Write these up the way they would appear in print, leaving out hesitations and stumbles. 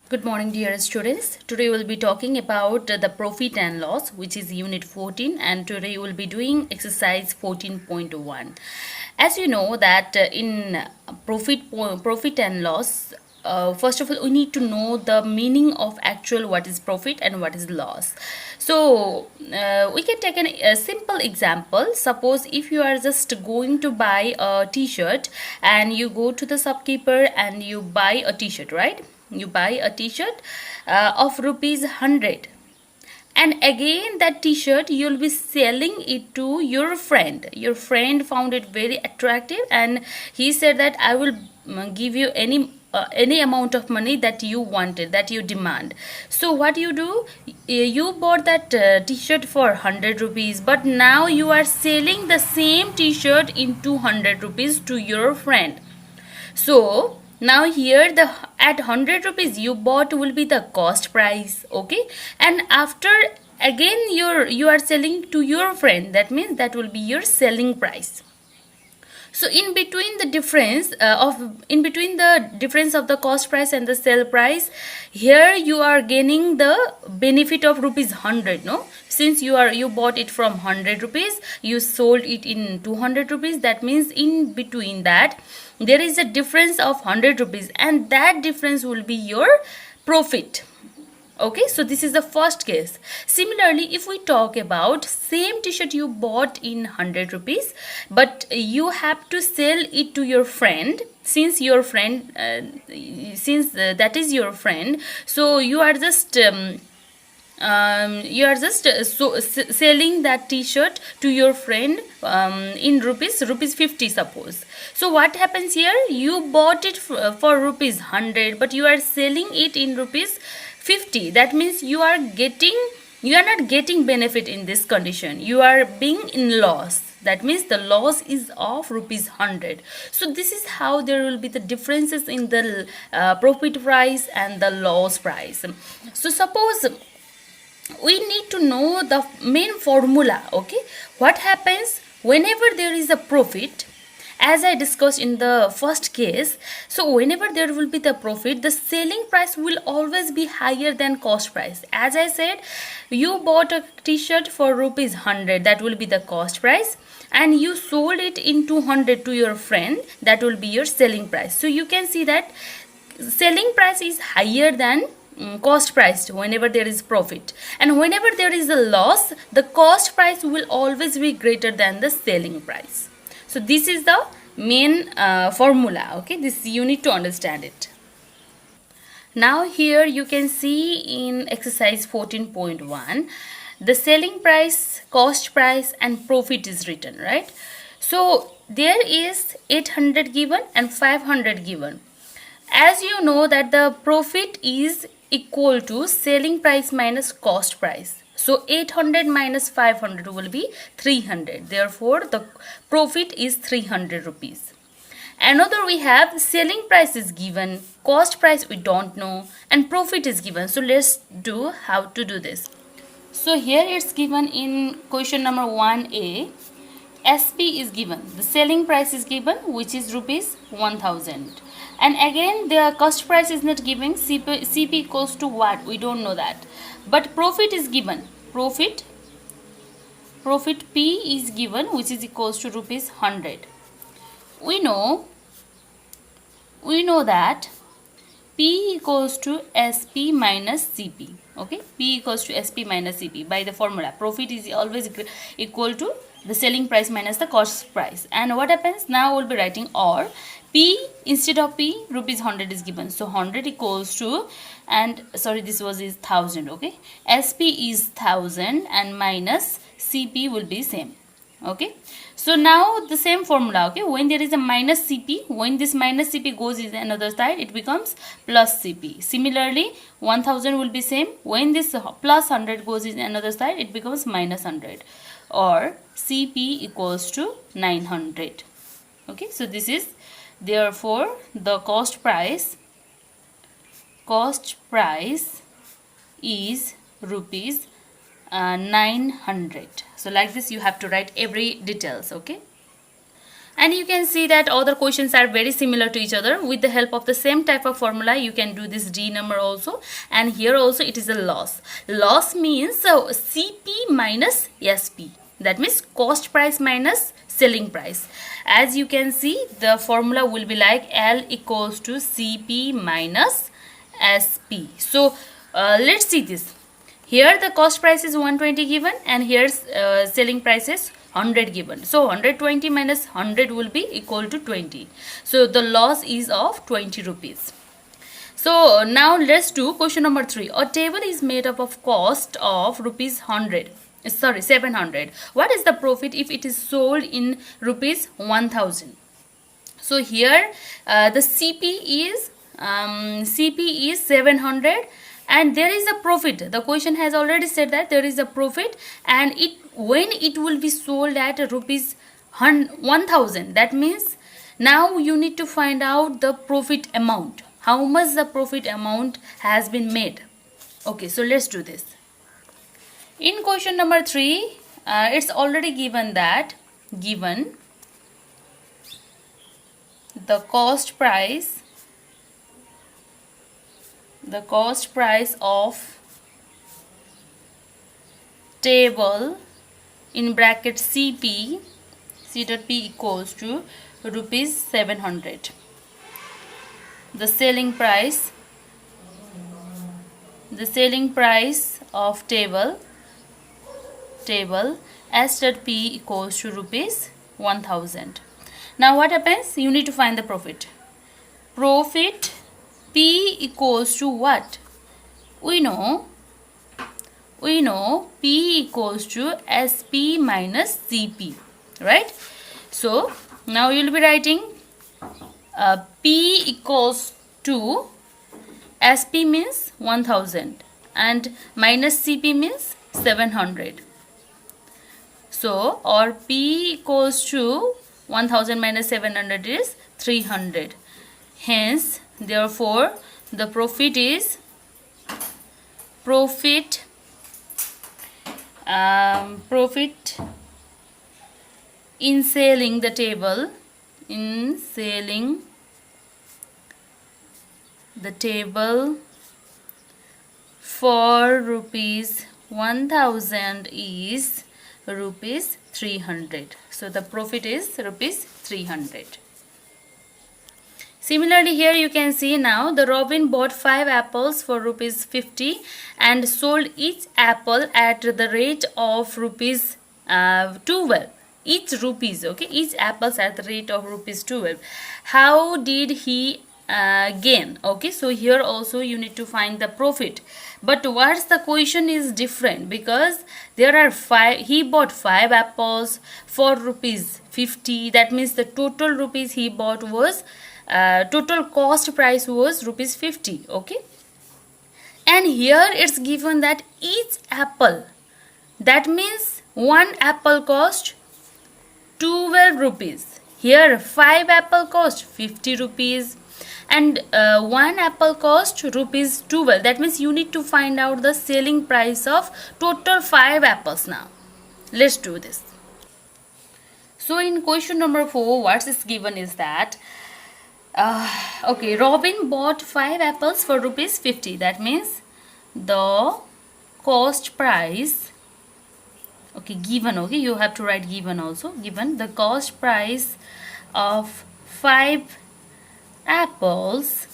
Good morning, dear students. Today we'll be talking about the profit and loss, which is unit 14, and today we'll be doing exercise 14.1. As you know that in profit and loss, first of all we need to know the meaning of actual what is profit and what is loss. So we can take a simple example. Suppose if you are just going to buy a t-shirt and you go to the shopkeeper and you buy a t-shirt, right? You buy a t-shirt of rupees 100, and again that t-shirt you'll be selling it to your friend found it very attractive, and he said that I will give you any amount of money that you wanted, that you demand. So what you do, you bought that t-shirt for 100 rupees, but now you are selling the same t-shirt in 200 rupees to your friend. So now here the at 100 rupees you bought will be the cost price, okay? And after again you are selling to your friend, that means that will be your selling price. So in between the difference of the cost price and the sell price, here you are gaining the benefit of rupees 100, no? Since you bought it from 100 rupees, you sold it in 200 rupees, that means in between that there is a difference of 100 rupees, and that difference will be your profit. Okay, so this is the first case. Similarly, if we talk about same t-shirt you bought in 100 rupees, but you have to sell it to your friend, since that is your friend, so selling that t-shirt to your friend in rupees 50, suppose. So what happens here, you bought it for rupees 100, but you are selling it in rupees 50. That means you are not getting benefit in this condition, you are being in loss. That means the loss is of rupees 100. So this is how there will be the differences in the profit price and the loss price. So suppose we need to know the main formula. Okay, what happens whenever there is a profit, as I discussed in the first case. So whenever there will be the profit, the selling price will always be higher than cost price. As I said, you bought a t-shirt for rupees 100, that will be the cost price, and you sold it in 200 to your friend, that will be your selling price. So you can see that selling price is higher than cost price whenever there is profit, and whenever there is a loss, the cost price will always be greater than the selling price. So this is the main formula. Okay, this you need to understand it. Now here you can see in exercise 14.1 the selling price, cost price and profit is written, right? So there is 800 given and 500 given. As you know that the profit is equal to selling price minus cost price. So 800 minus 500 will be 300. Therefore the profit is 300 rupees. Another, we have selling price is given, cost price we don't know, and profit is given. So let's do how to do this. So here it's given in question number 1a. SP is given, the selling price is given, which is rupees 1000, and again the cost price is not given. CP equals to what, we don't know that, but profit is given. Profit P is given, which is equals to rupees 100. We know that P equals to SP minus CP. Okay, P equals to SP minus CP by the formula. Profit is always equal to the selling price minus the cost price. And what happens now, we'll be writing or P, instead of P, rupees 100 is given. So 100 equals to, and sorry, this was is 1000. Okay, SP is 1000 and minus CP will be same. Okay, so now the same formula. Okay, when there is a minus CP, when this minus CP goes in another side, it becomes plus CP. Similarly 1000 will be same, when this plus 100 goes in another side, it becomes minus 100, or CP equals to 900. Okay, so this is, therefore the cost price is rupees 900. So like this you have to write every details. Okay, And you can see that other questions are very similar to each other. With the help of the same type of formula, you can do this D number also. And here also it is a loss. Loss means CP minus SP. That means cost price minus selling price. As you can see, the formula will be like L equals to CP minus SP. So let's see this. Here the cost price is 120 given, and here's selling price is 100 given. So 120 minus 100 will be equal to 20. So the loss is of 20 rupees. So now let's do question number 3. A table is made up of cost of rupees 700. What is the profit if it is sold in rupees 1000? So here the CP is 700, and there is a profit. The question has already said that there is a profit, and when it will be sold at rupees 1000, that means now you need to find out the profit amount, how much the profit amount has been made. Okay, so let's do this. In question number 3, it's already given that the cost price of table in bracket C dot P equals to rupees 700. The selling price of table S dot P equals to rupees 1000. Now what happens? You need to find the profit. Profit P equals to what? We know P equals to SP minus CP, right? So now you will be writing P equals to SP means 1000 and minus CP means 700. So, or P equals to 1000 minus 700 is 300. Hence, therefore, the profit is profit in selling the table for rupees 1000 is rupees 300. So the profit is rupees 300. Similarly, here you can see now the Robin bought 5 apples for rupees 50 and sold each apple at the rate of rupees 12. Each apples at the rate of rupees 12. How did he gain? Okay, so here also you need to find the profit. But what's the question is different, because there are 5. He bought 5 apples for rupees 50. That means the total rupees he bought was total cost price was rupees 50. Okay, and here it's given that each apple, that means one apple cost 12 rupees. Here 5 apple cost 50 rupees and one apple cost rupees 12. That means you need to find out the selling price of total 5 apples. Now let's do this. So in question number 4, what is given is that okay, Robin bought 5 apples for rupees 50. That means the cost price, okay, given, okay, you have to write given also, given the cost price of 5 apples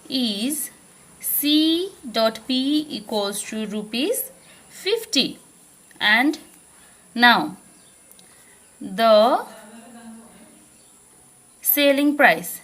is C dot P equals to rupees 50. And now the selling price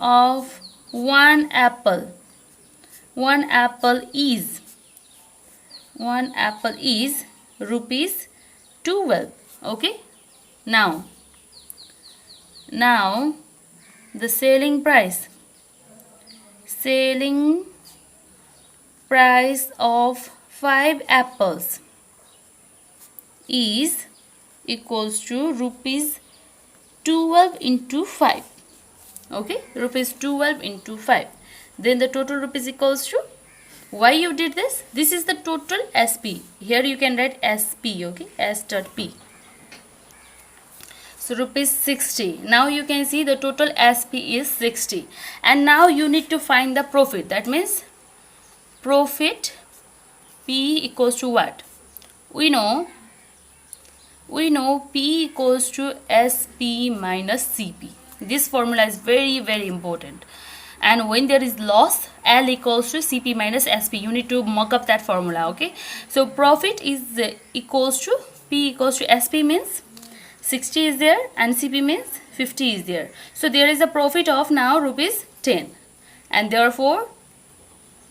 of one apple is rupees 12. Okay, now the selling price of 5 apples is equals to rupees 12 into 5. Okay, rupees 12 into 5. Then the total rupees equals to, why you did this? This is the total SP. Here you can write SP, okay, S dot P. So rupees 60. Now you can see the total SP is 60. And now you need to find the profit. That means profit P equals to what? We know P equals to SP minus CP. This formula is very important. And when there is loss, L equals to CP minus SP. You need to mock up that formula, okay? So profit is equals to P equals to SP means 60 is there and CP means 50 is there. So there is a profit of now rupees 10. And therefore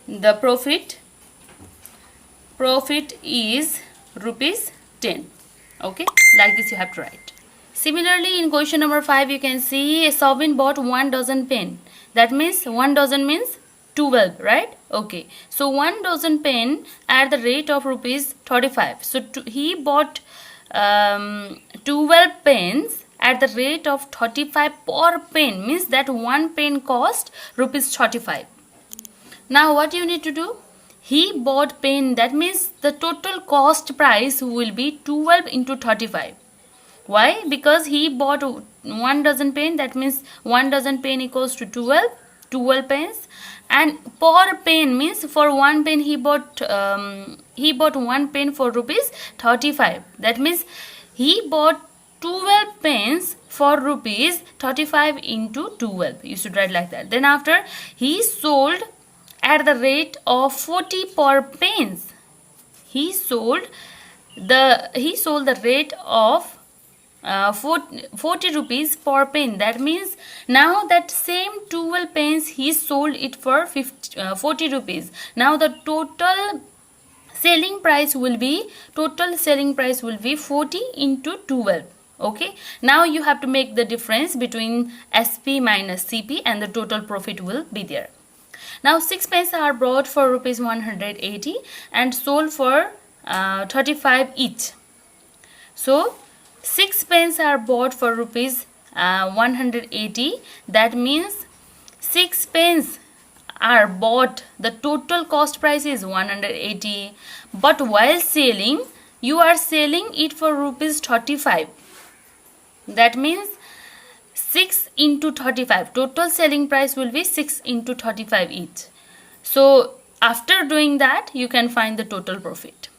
the profit is rupees 10. Okay, like this you have to write. Similarly, in question number 5, you can see Sobin bought 1 dozen pen. That means 1 dozen means 12, right? Okay, so 1 dozen pen at the rate of rupees 35. So he bought 12 pens at the rate of 35 per pen, means that one pen cost rupees 35. Now what you need to do? He bought pen, that means the total cost price will be 12 into 35. Why? Because he bought 1 dozen pen, that means 1 dozen pen equals to 12 pens, and per pen means for one pen he bought one pen for rupees 35. That means he bought 12 pens for rupees 35 into 12. You should write like that. Then after he sold at the rate of 40 per pence. He sold the rate of 40 rupees per pen. That means now that same 12 pens he sold it for 40 rupees. Now the total selling price will be 40 into 12. Okay, now you have to make the difference between SP minus CP and the total profit will be there. Now 6 pens are bought for rupees 180 and sold for 35 each. So 6 pens are bought for rupees 180. That means 6 pens are bought. The total cost price is 180. But while selling, you are selling it for rupees 35. That means 6 into 35. Total selling price will be 6 into 35 each. So after doing that, you can find the total profit.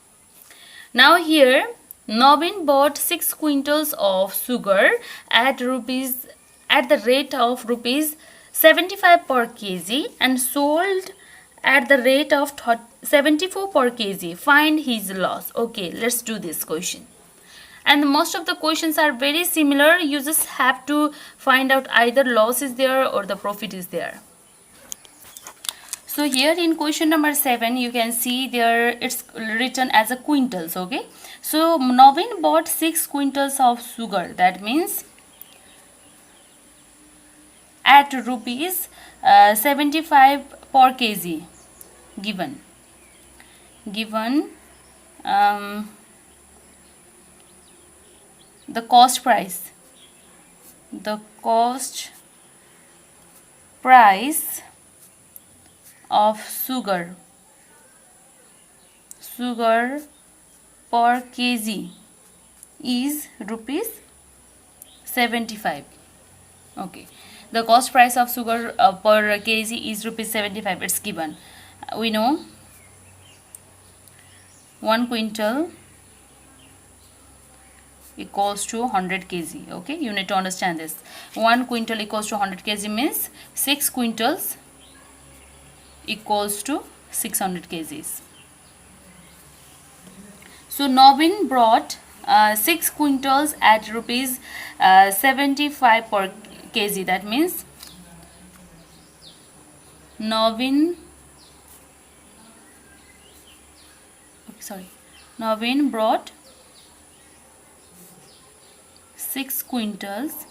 Now here, Nobin bought 6 quintals of sugar at the rate of rupees 75 per kg and sold at the rate of 74 per kg. Find his loss. Okay, let's do this question. And most of the questions are very similar. You just have to find out either loss is there or the profit is there. So here in question number 7, you can see there it's written as a quintals. Okay, so Nobin bought 6 quintals of sugar. That means at rupees 75 per kg given the cost price of sugar per kg is rupees 75. Okay, the cost price of sugar per kg is rupees 75. It's given. We know 1 quintal equals to 100 kg. Okay, you need to understand this. 1 quintal equals to 100 kg means 6 quintals equals to 600 kgs. So Nobin brought 6 quintals at rupees 75 per kg. That means Nobin brought 6 quintals.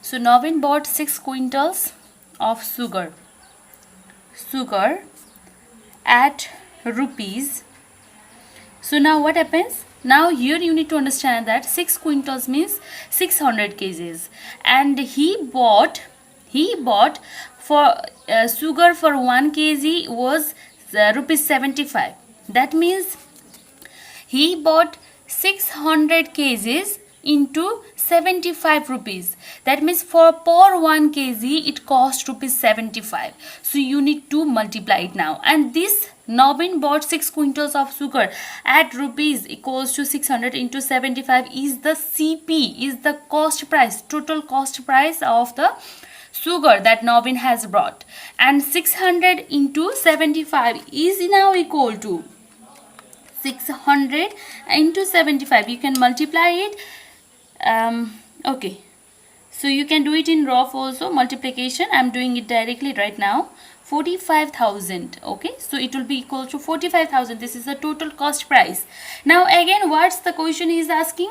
So Nobin bought 6 quintals of sugar at rupees. So now what happens? Now here you need to understand that 6 quintals means 600 kgs, and he bought for sugar for 1 kg was rupees 75. That means he bought 600 kgs into 75 rupees. That means for per 1 kg it cost rupees 75. So you need to multiply it now. And this Nobin bought 6 quintals of sugar at rupees equals to 600 into 75 is the CP, is the cost price, total cost price of the sugar that Nobin has brought. And 600 into 75 is now equal to 600 into 75. You can multiply it. Okay, so you can do it in rough also, multiplication. I'm doing it directly right now. 45,000. Okay, so it will be equal to 45,000. This is the total cost price. Now again, what's the question he is asking?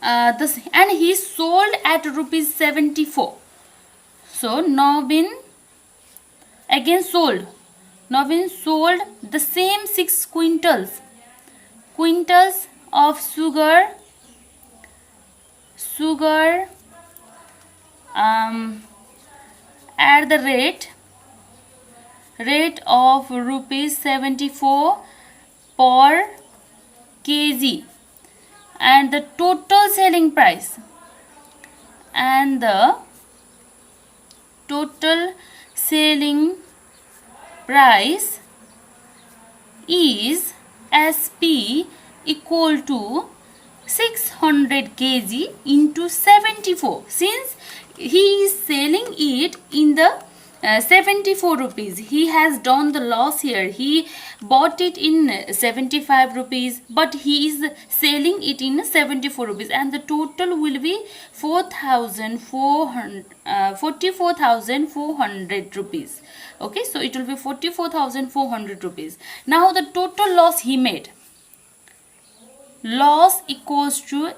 And he sold at rupees 74. So Nobin again sold. Nobin sold the same 6 quintals of sugar at the rate of rupees 74 per kg, and the total selling price is SP equal to 600 kg into 74. Since he is selling it in the 74 rupees, he has done the loss here. He bought it in 75 rupees, but he is selling it in 74 rupees, and the total will be 44,400 rupees. Okay, so it will be 44,400 rupees. Now the total loss he made, loss equals to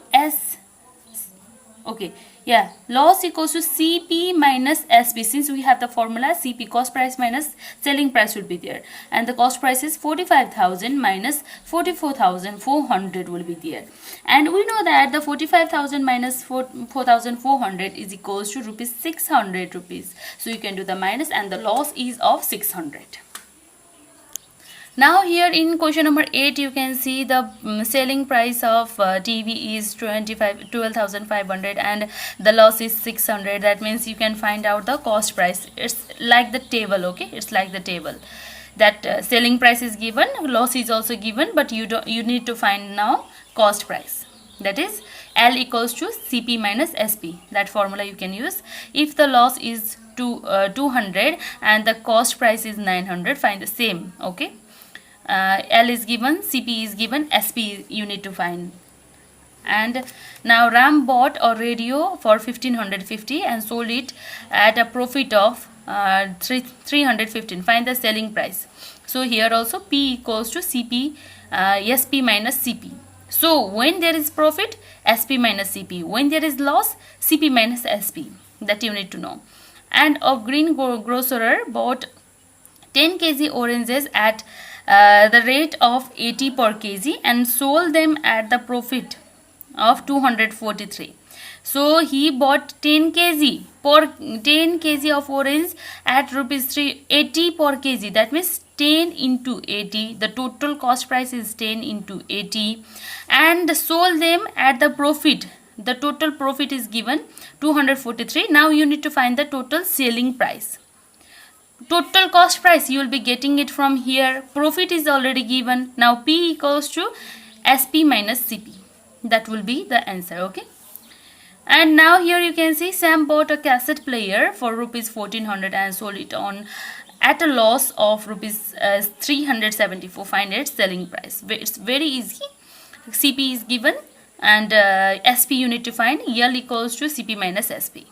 loss equals to CP minus SP. Since we have the formula, CP, cost price minus selling price, will be there, and the cost price is 45,000 minus 44,400 will be there. And we know that the 45,000 minus 4,400 is equals to rupees 600 rupees. So you can do the minus, and the loss is of 600. Now here in question number 8, you can see the selling price of TV is 12,500 and the loss is 600. That means you can find out the cost price. It's like the table. Okay, it's like the table that selling price is given, loss is also given, but you need to find now cost price. That is L equals to CP minus SP. That formula you can use. If the loss is 200 and the cost price is 900, find the same. Okay, L is given, CP is given, SP you need to find. And now Ram bought a radio for 1550 and sold it at a profit of 315. Find the selling price. So here also P equals to CP, SP minus CP. So when there is profit, SP minus CP. When there is loss, CP minus SP. That you need to know. And a green grocer bought 10 kg oranges at the rate of 80 per kg and sold them at the profit of 243. So he bought 10 kg of orange at rupees 380 per kg. That means 10 into 80. The total cost price is 10 into 80, and sold them at the profit. The total profit is given 243. Now you need to find the total selling price. Total cost price you will be getting it from here. Profit is already given. Now P equals to SP minus CP. That will be the answer. Okay. And now here you can see Sam bought a cassette player for rupees 1400 and sold it on at a loss of rupees 374. Find its selling price. It's very easy. CP is given and SP you need to find. L equals to CP minus SP.